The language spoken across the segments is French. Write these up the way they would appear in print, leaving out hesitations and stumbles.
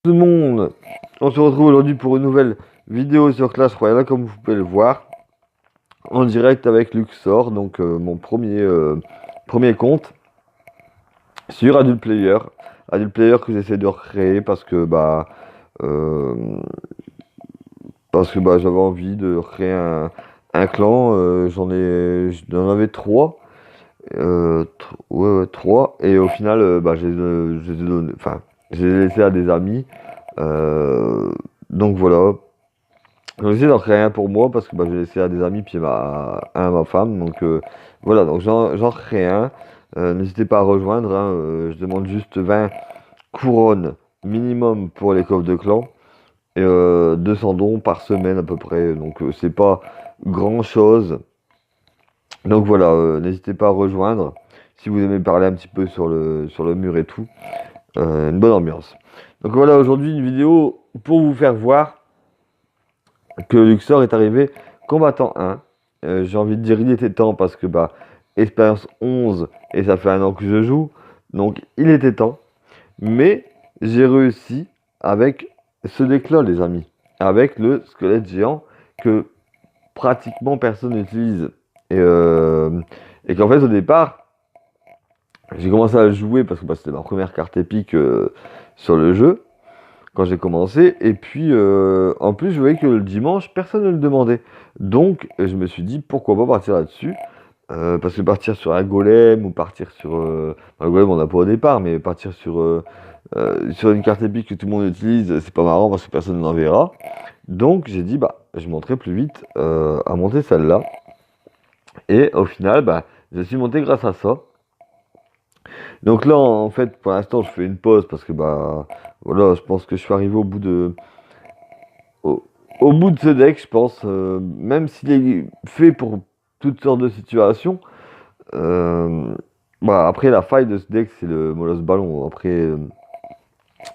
Tout le monde, on se retrouve aujourd'hui pour une nouvelle vidéo sur Clash Royale, comme vous pouvez le voir, en direct avec Luxor, donc mon premier compte sur Adult Player. Adult Player que j'essaie de recréer euh, parce que j'avais envie de créer un clan. J'en avais trois, ouais, trois, et au final, je les ai enfin, je les ai laissés à des amis. Euh, donc voilà. J'ai essayé d'en créer un pour moi parce que j'ai laissé à des amis puis un à ma femme. Donc voilà, donc j'en crée un. N'hésitez pas à rejoindre, hein, je demande juste 20 couronnes minimum pour les coffres de clan. Et 200 dons par semaine à peu près. Donc c'est pas grand chose. Donc voilà, n'hésitez pas à rejoindre. Si vous aimez parler un petit peu sur le mur et tout. Une bonne ambiance. Donc voilà, aujourd'hui une vidéo pour vous faire voir que Luxor est arrivé combattant 1. J'ai envie de dire il était temps parce que expérience 11 et ça fait un an que je joue. Donc il était temps. Mais j'ai réussi avec ce deck-là, les amis. Avec le squelette géant que pratiquement personne n'utilise. Et qu'en fait au départ, j'ai commencé à le jouer parce que c'était ma première carte épique sur le jeu quand j'ai commencé. Et puis, en plus, je voyais que le dimanche, personne ne le demandait. Donc, je me suis dit, pourquoi pas partir là-dessus. Parce que partir sur un golem ou partir sur... un golem, on n'a pas au départ, mais partir sur une carte épique que tout le monde utilise, c'est pas marrant parce que personne n'en verra. Donc, j'ai dit, je monterai plus vite à monter celle-là. Et au final, je suis monté grâce à ça. Donc là, en fait, pour l'instant, je fais une pause parce que, voilà, je pense que je suis arrivé au, au bout de ce deck, je pense, même s'il est fait pour toutes sortes de situations. euh, Après, la faille de ce deck, c'est le Molosse Ballon. Après,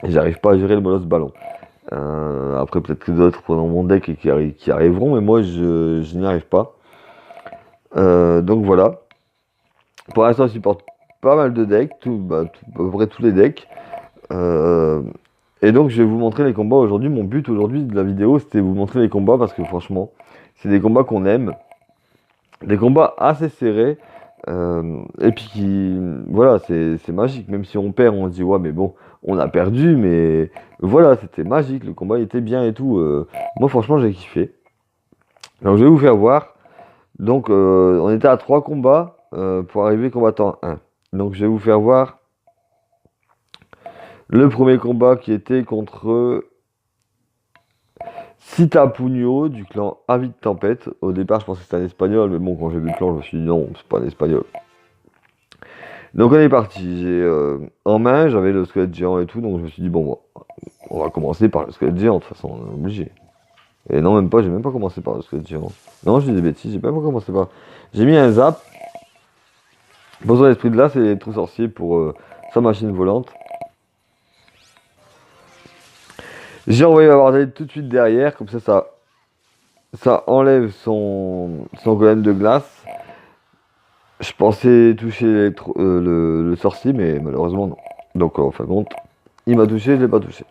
j'arrive pas à gérer le Molosse Ballon. Après, peut-être que d'autres dans mon deck qui arriveront, mais moi, je n'y arrive pas. Donc voilà. Pour l'instant, je supporte pas mal de decks, à peu près tous les decks. Euh, et donc, je vais vous montrer les combats aujourd'hui. Mon but aujourd'hui de la vidéo, c'était vous montrer les combats parce que franchement, c'est des combats qu'on aime. Des combats assez serrés. Et puis, voilà, c'est magique. Même si on perd, on se dit, ouais, mais bon, on a perdu, mais voilà, c'était magique. Le combat était bien et tout. Moi, franchement, j'ai kiffé. Donc, je vais vous faire voir. Donc, on était à 3 combats pour arriver combattant 1. Donc, je vais vous faire voir le premier combat qui était contre Sita Pugno du clan Avid Tempête. Au départ, je pensais que c'était un espagnol, mais bon, quand j'ai vu le clan, je me suis dit non, c'est pas un espagnol. Donc on est parti. En main, j'avais le squelette géant et tout, donc je me suis dit bon, on va commencer par le squelette géant, de toute façon, on est obligé. Et non, même pas, j'ai même pas commencé par le squelette géant. Non, je dis des bêtises, j'ai même pas commencé par. J'ai mis un zap. Pour son esprit de là, c'est les trous sorciers pour sa machine volante. J'ai envoyé ma bordelle tout de suite derrière, comme ça enlève son golem de glace. Je pensais toucher le sorcier, mais malheureusement non. Donc en fin de compte, il m'a touché, je l'ai pas touché.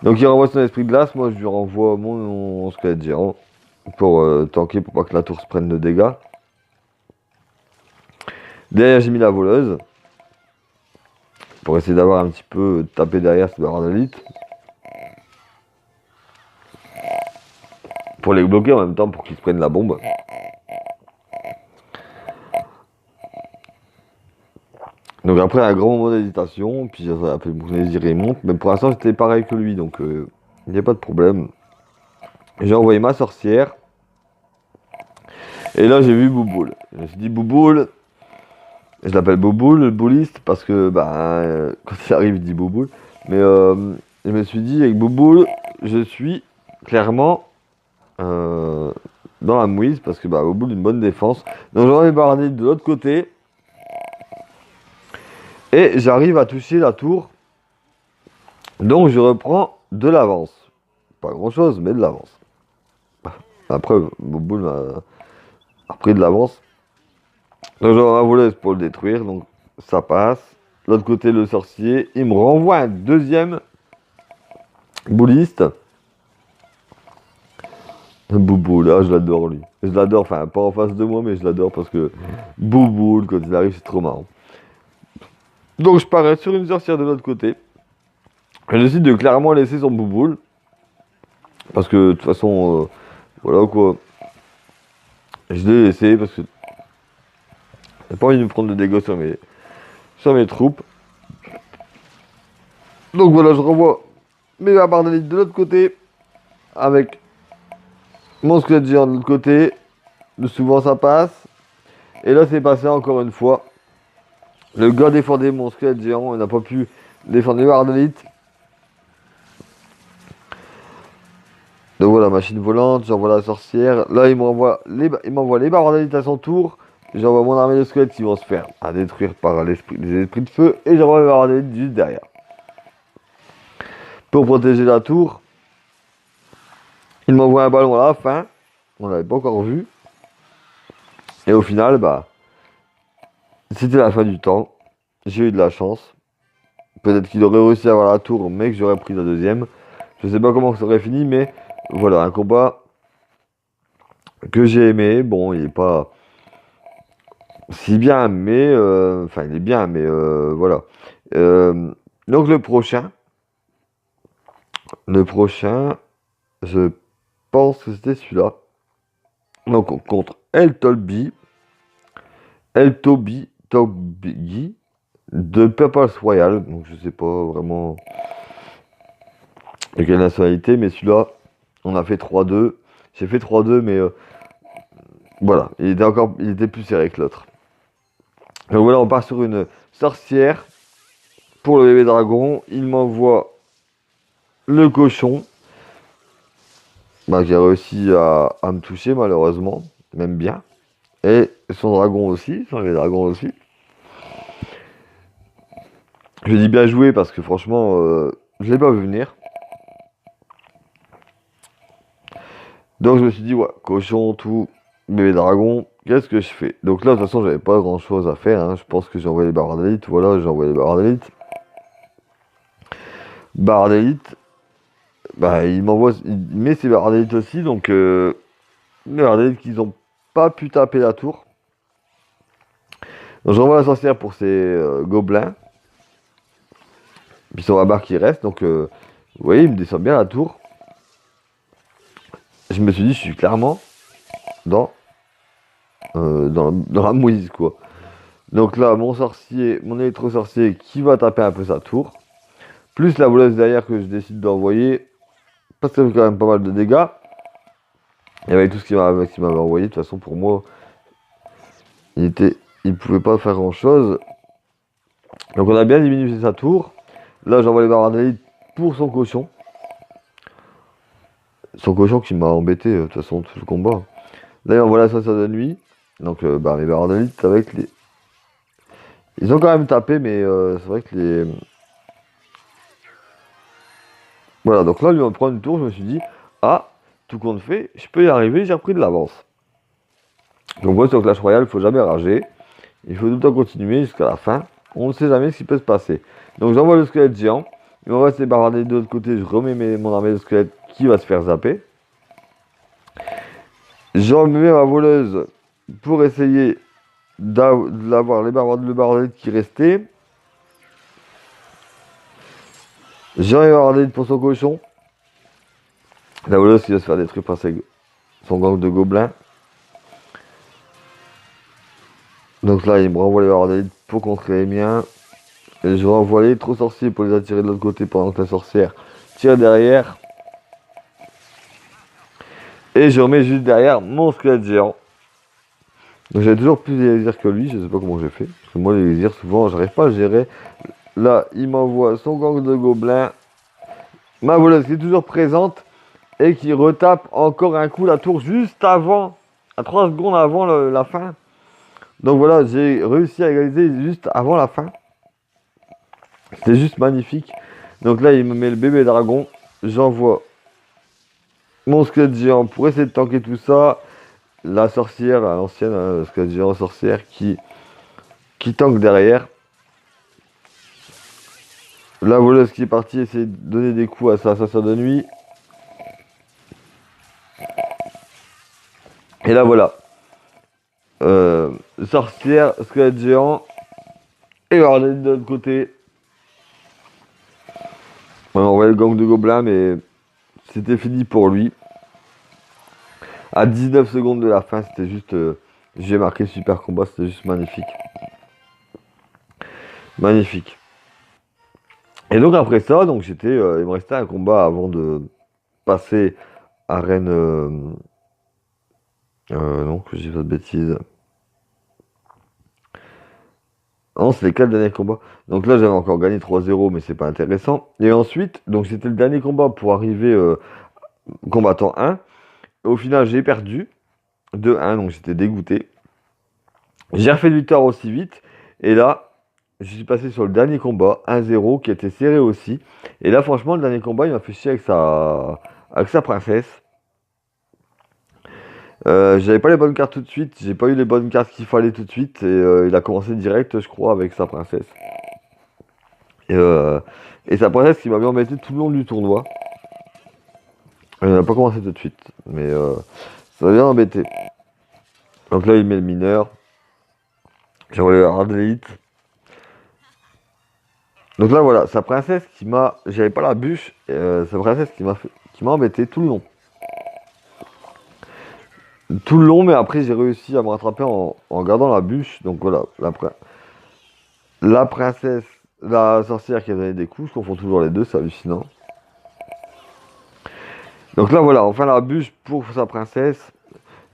Donc il renvoie son esprit de glace, moi je lui renvoie mon squelette géant pour tanker, pour pas que la tour se prenne de dégâts. Derrière j'ai mis la voleuse, pour essayer d'avoir un petit peu tapé derrière cette barre d'élite. Pour les bloquer en même temps pour qu'ils se prennent la bombe. Donc après un grand moment d'hésitation, puis ça a fait mon plaisir et monte, mais pour l'instant j'étais pareil que lui, donc il n'y a pas de problème. J'ai envoyé ma sorcière, et là j'ai vu Bouboule. Je me suis dit Bouboule, je l'appelle Bouboule, le bouliste, parce que quand il arrive il dit Bouboule. Mais je me suis dit avec Bouboule, je suis clairement dans la mouise, parce que Bouboule une bonne défense. Donc j'en ai barré de l'autre côté. Et j'arrive à toucher la tour. Donc je reprends de l'avance. Pas grand chose, mais de l'avance. Après, Bouboule a pris de l'avance. Donc j'aurai ma voleuse pour le détruire. Donc ça passe. l'autre côté le sorcier. Il me renvoie un deuxième bouliste. Bouboule, ah, je l'adore lui. Je l'adore, enfin pas en face de moi, mais je l'adore parce que Bouboule, quand il arrive, c'est trop marrant. Donc je parais sur une sorcière de l'autre côté. Je décide de clairement laisser son Bouboule. Parce que de toute façon, voilà quoi. Je l'ai laissé parce que j'ai pas envie de me prendre de dégâts sur mes troupes. Donc voilà, je renvoie mes barbardalites de l'autre côté. Avec mon squelette géant de l'autre côté. Souvent ça passe. Et là c'est passé encore une fois. Le gars défendait mon squelette géant. Il n'a pas pu défendre les barbardalites. Donc voilà, machine volante, j'envoie la sorcière. Là, il m'envoie les barbardalites à son tour. J'envoie mon armée de squelettes qui vont se faire à détruire par les esprits de feu. Et j'envoie mes barbardalites juste derrière. Pour protéger la tour, il m'envoie un ballon à la fin. On l'avait pas encore vu. Et au final, bah, c'était la fin du temps. J'ai eu de la chance. Peut-être qu'il aurait réussi à avoir la tour, mais que j'aurais pris la deuxième. Je sais pas comment ça aurait fini, mais voilà, un combat que j'ai aimé. Bon, il est pas si bien, mais enfin, il est bien, mais voilà. Donc le prochain, je pense que c'était celui-là. Donc contre Toby de Purple Royal. Donc je sais pas vraiment de quelle nationalité, mais celui-là, on a fait 3-2. J'ai fait 3-2, mais voilà, il était plus serré que l'autre. Donc voilà, on part sur une sorcière pour le bébé dragon. Il m'envoie le cochon, bah, qui a réussi à me toucher malheureusement, même bien. Et son dragon aussi, son bébé dragon aussi. Je dis bien joué parce que franchement, je l'ai pas vu venir. Donc je me suis dit, ouais, cochon, tout, bébé dragon, qu'est-ce que je fais? Donc là, de toute façon, j'avais pas grand chose à faire. Hein. Je pense que j'ai envoyé les barres d'élite. Voilà, j'ai envoyé les barres d'élite. Barres d'élite, bah, il met ses barres d'élite aussi. Donc, les barres d'élite qu'ils ont pas pu taper la tour. Donc j'envoie la sorcière pour ces gobelins. Puis son barre qui reste. Donc, vous voyez, il me descend bien la tour. Je me suis dit, je suis clairement dans la mouise, quoi. Donc là, mon électro-sorcier qui va taper un peu sa tour. Plus la voleuse derrière que je décide d'envoyer. Parce que ça fait quand même pas mal de dégâts. Et avec tout ce qu'il m'avait envoyé, de toute façon, pour moi, il pouvait pas faire grand chose. Donc on a bien diminué sa tour. Là, j'envoie les barbardalites pour son cochon. Son cochon qui m'a embêté, de toute façon, tout le combat. Là, il envoie la sorcière de nuit. Donc, bah, mes barbardalites avec les... Ils ont quand même tapé, mais c'est vrai que les... Voilà, donc là, lui, on prend une tour, je me suis dit, ah, tout compte fait, je peux y arriver, j'ai repris de l'avance. Donc moi, sur Clash Royale, il faut jamais rager. Il faut tout le temps continuer jusqu'à la fin. On ne sait jamais ce qui peut se passer. Donc j'envoie le squelette géant. Il me reste les barbardés de l'autre côté, je remets mon armée de squelette qui va se faire zapper. J'en mets ma voleuse pour essayer d'avoir le barbardé qui restait. J'ai un barbardé pour son cochon. La voleuse qui va se faire détruire par son gang de gobelins. Donc là, il me renvoie les barbardés pour contrer les miens. Et je renvoie les trop sorciers pour les attirer de l'autre côté pendant que la sorcière tire derrière. Et je remets juste derrière mon squelette géant. Donc j'avais toujours plus d'élixir que lui, je sais pas comment j'ai fait. Parce que moi, l'élixir, souvent, j'arrive pas à le gérer. Là, il m'envoie son gang de gobelins. Ma voleuse qui est toujours présente. Et qui retape encore un coup la tour juste avant, à 3 secondes avant la fin. Donc voilà, j'ai réussi à égaliser juste avant la fin. C'était juste magnifique. Donc là, il me met le bébé dragon. J'envoie mon squelette géant pour essayer de tanker tout ça. La sorcière, l'ancienne, le squelette géant sorcière qui tank derrière. La voleuse qui est partie essayer de donner des coups à sa assassin de nuit. Et là voilà. Sorcière, squelette géant. Et alors de l'autre côté. On voyait le gang de gobelins, mais c'était fini pour lui. À 19 secondes de la fin, c'était juste. J'ai marqué super combat, c'était juste magnifique. Magnifique. Et donc après ça, donc j'étais, il me restait un combat avant de passer à Rennes. Non, que j'ai pas de bêtises. Non, c'est les 4 derniers combats. Donc là, j'avais encore gagné 3-0, mais c'est pas intéressant. Et ensuite, donc c'était le dernier combat pour arriver combattant 1. Au final, j'ai perdu 2-1, donc j'étais dégoûté. J'ai refait de victoire aussi vite. Et là, je suis passé sur le dernier combat, 1-0, qui était serré aussi. Et là, franchement, le dernier combat, il m'a fait chier avec sa princesse. J'avais pas les bonnes cartes tout de suite, j'ai pas eu les bonnes cartes qu'il fallait tout de suite, et il a commencé direct, je crois, avec sa princesse. Et, euh, et sa princesse qui m'a bien embêté tout le long du tournoi. Elle n'a pas commencé tout de suite, mais ça m'a bien embêté. Donc là, il met le mineur. J'ai envoyé le Ardélite. Donc là, voilà, sa princesse qui m'a. J'avais pas la bûche, sa princesse qui m'a embêté tout le long. Tout le long, mais après, j'ai réussi à me rattraper en gardant la bûche. Donc voilà, la princesse, la sorcière qui a donné des coups, je confonds toujours les deux, c'est hallucinant. Donc là, voilà, enfin la bûche pour sa princesse.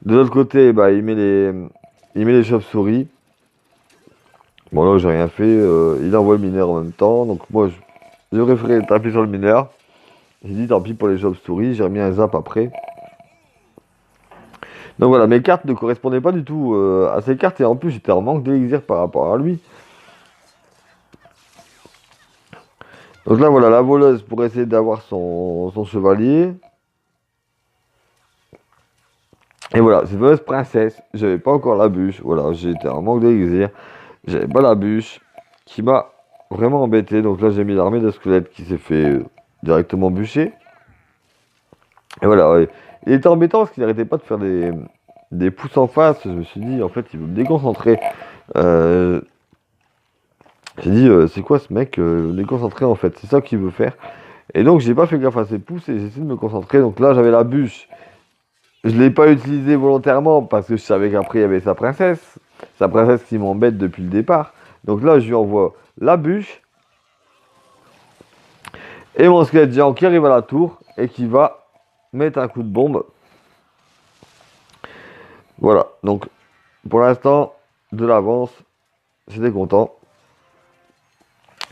De l'autre côté, bah, il met les chauves-souris. Bon, là, j'ai rien fait. Il envoie le mineur en même temps. Donc moi, je préféré taper sur le mineur. J'ai dit tant pis pour les chauves-souris. J'ai remis un zap après. Donc voilà, mes cartes ne correspondaient pas du tout à ces cartes. Et en plus, j'étais en manque d'élixir par rapport à lui. Donc là, voilà, la voleuse pour essayer d'avoir son chevalier. Et voilà, cette fameuse princesse, j'avais pas encore la bûche. Voilà, j'étais en manque d'élixir. J'avais pas la bûche. Qui m'a vraiment embêté. Donc là, j'ai mis l'armée de squelettes qui s'est fait directement bûcher. Et voilà, ouais. Il était embêtant parce qu'il n'arrêtait pas de faire des pouces en face. Je me suis dit, en fait, il veut me déconcentrer. Euh, j'ai dit, c'est quoi ce mec déconcentré en fait? C'est ça qu'il veut faire. Et donc, j'ai pas fait gaffe à ses pouces et j'ai essayé de me concentrer. Donc là, j'avais la bûche. Je l'ai pas utilisée volontairement parce que je savais qu'après, il y avait sa princesse. Sa princesse qui m'embête depuis le départ. Donc là, je lui envoie la bûche. Et mon squelette géant qui arrive à la tour et qui va mettre un coup de bombe. Voilà, donc pour l'instant, de l'avance, j'étais content.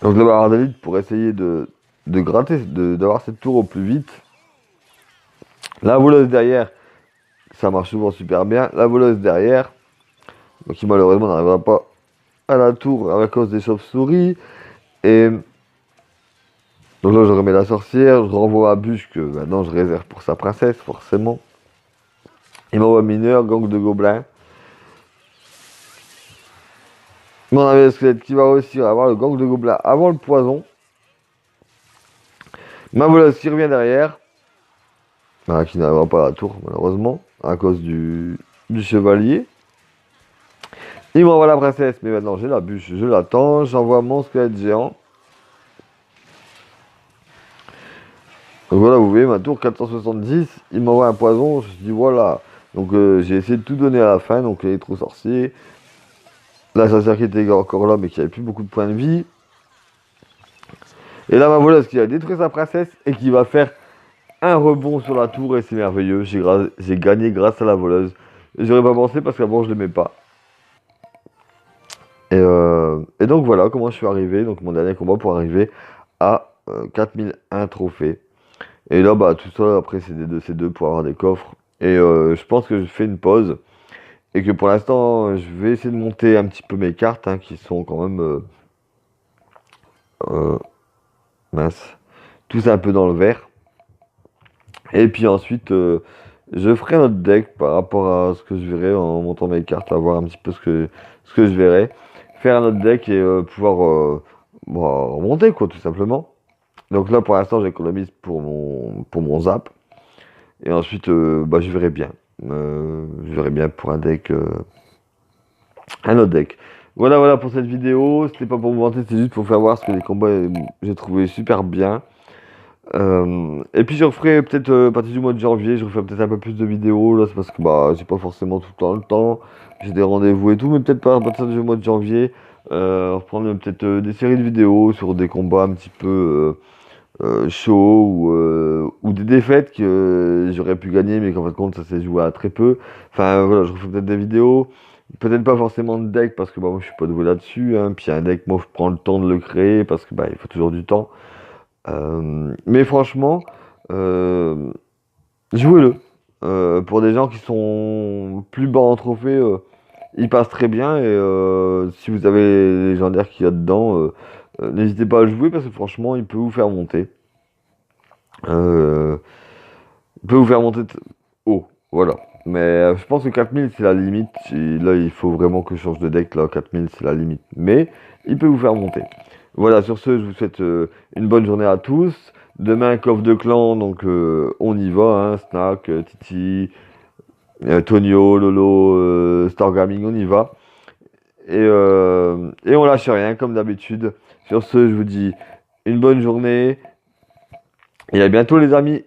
Donc le barrage d'élite pour essayer de gratter, d'avoir cette tour au plus vite. La voleuse derrière, ça marche souvent super bien. La voleuse derrière, donc qui malheureusement n'arrivera pas à la tour à cause des chauves-souris. Et donc là je remets la sorcière, je renvoie à bûche que maintenant je réserve pour sa princesse, forcément. Il m'envoie mineur, gang de gobelins. Mon ami le squelette qui va réussir à avoir le gang de gobelins avant le poison. Ma voleuse qui revient derrière. Voilà, qui n'arrivera pas à la tour, malheureusement, à cause du chevalier. Il m'envoie la princesse, mais maintenant j'ai la bûche, je l'attends. J'envoie mon squelette géant. Donc voilà, vous voyez, ma tour 470. Il m'envoie un poison, je me suis dit voilà. Donc j'ai essayé de tout donner à la fin, donc les trop sorciers. La sorcière qui était encore là, mais qui avait plus beaucoup de points de vie. Et là, ma voleuse qui a détruit sa princesse et qui va faire un rebond sur la tour et c'est merveilleux. J'ai gagné grâce à la voleuse. J'aurais pas pensé parce qu'avant je l'aimais pas. Et donc voilà comment je suis arrivé. Donc mon dernier combat pour arriver à 4001 trophées. Et là, bah tout ça, après c'est deux pour avoir des coffres. Et je pense que je fais une pause. Et que pour l'instant, je vais essayer de monter un petit peu mes cartes hein, qui sont quand même euh, mince. Tous un peu dans le vert. Et puis ensuite, je ferai notre deck par rapport à ce que je verrai en montant mes cartes, à voir un petit peu ce que je verrai. Faire un autre deck et pouvoir bon, remonter, quoi, tout simplement. Donc là, pour l'instant, j'économise pour mon zap. Et ensuite, bah, je verrai bien. Je verrai bien pour un autre deck. Voilà, voilà pour cette vidéo. C'était pas pour me vanter, c'était juste pour faire voir ce que les combats j'ai trouvé super bien. Et puis je referai peut-être à partir du mois de janvier, je referai peut-être un peu plus de vidéos. Là, c'est parce que bah j'ai pas forcément tout le temps. J'ai des rendez-vous et tout, mais peut-être pas à partir du mois de janvier. Reprendre peut-être des séries de vidéos sur des combats un petit peu chauds ou des défaites que j'aurais pu gagner, mais qu'en fin de compte ça s'est joué à très peu. Enfin voilà, je refais peut-être des vidéos. Peut-être pas forcément de deck parce que bah, moi je suis pas doué là-dessus. Hein. Puis un deck, moi je prends le temps de le créer parce que bah il faut toujours du temps. Mais franchement, euh, jouez-le. Pour des gens qui sont plus bas en trophée, il passe très bien. Et si vous avez les légendaires qu'il y a dedans, n'hésitez pas à le jouer parce que franchement, il peut vous faire monter. Euh, il peut vous faire monter haut. Voilà. Mais je pense que 4000 c'est la limite. Là, il faut vraiment que je change de deck. Là, 4000 c'est la limite. Mais il peut vous faire monter. Voilà, sur ce, je vous souhaite une bonne journée à tous. Demain, coffre de clan, donc on y va. Hein, Snack, Titi, Tonio, Lolo, Star Gaming, on y va. Et on lâche rien, comme d'habitude. Sur ce, je vous dis une bonne journée. Et à bientôt, les amis.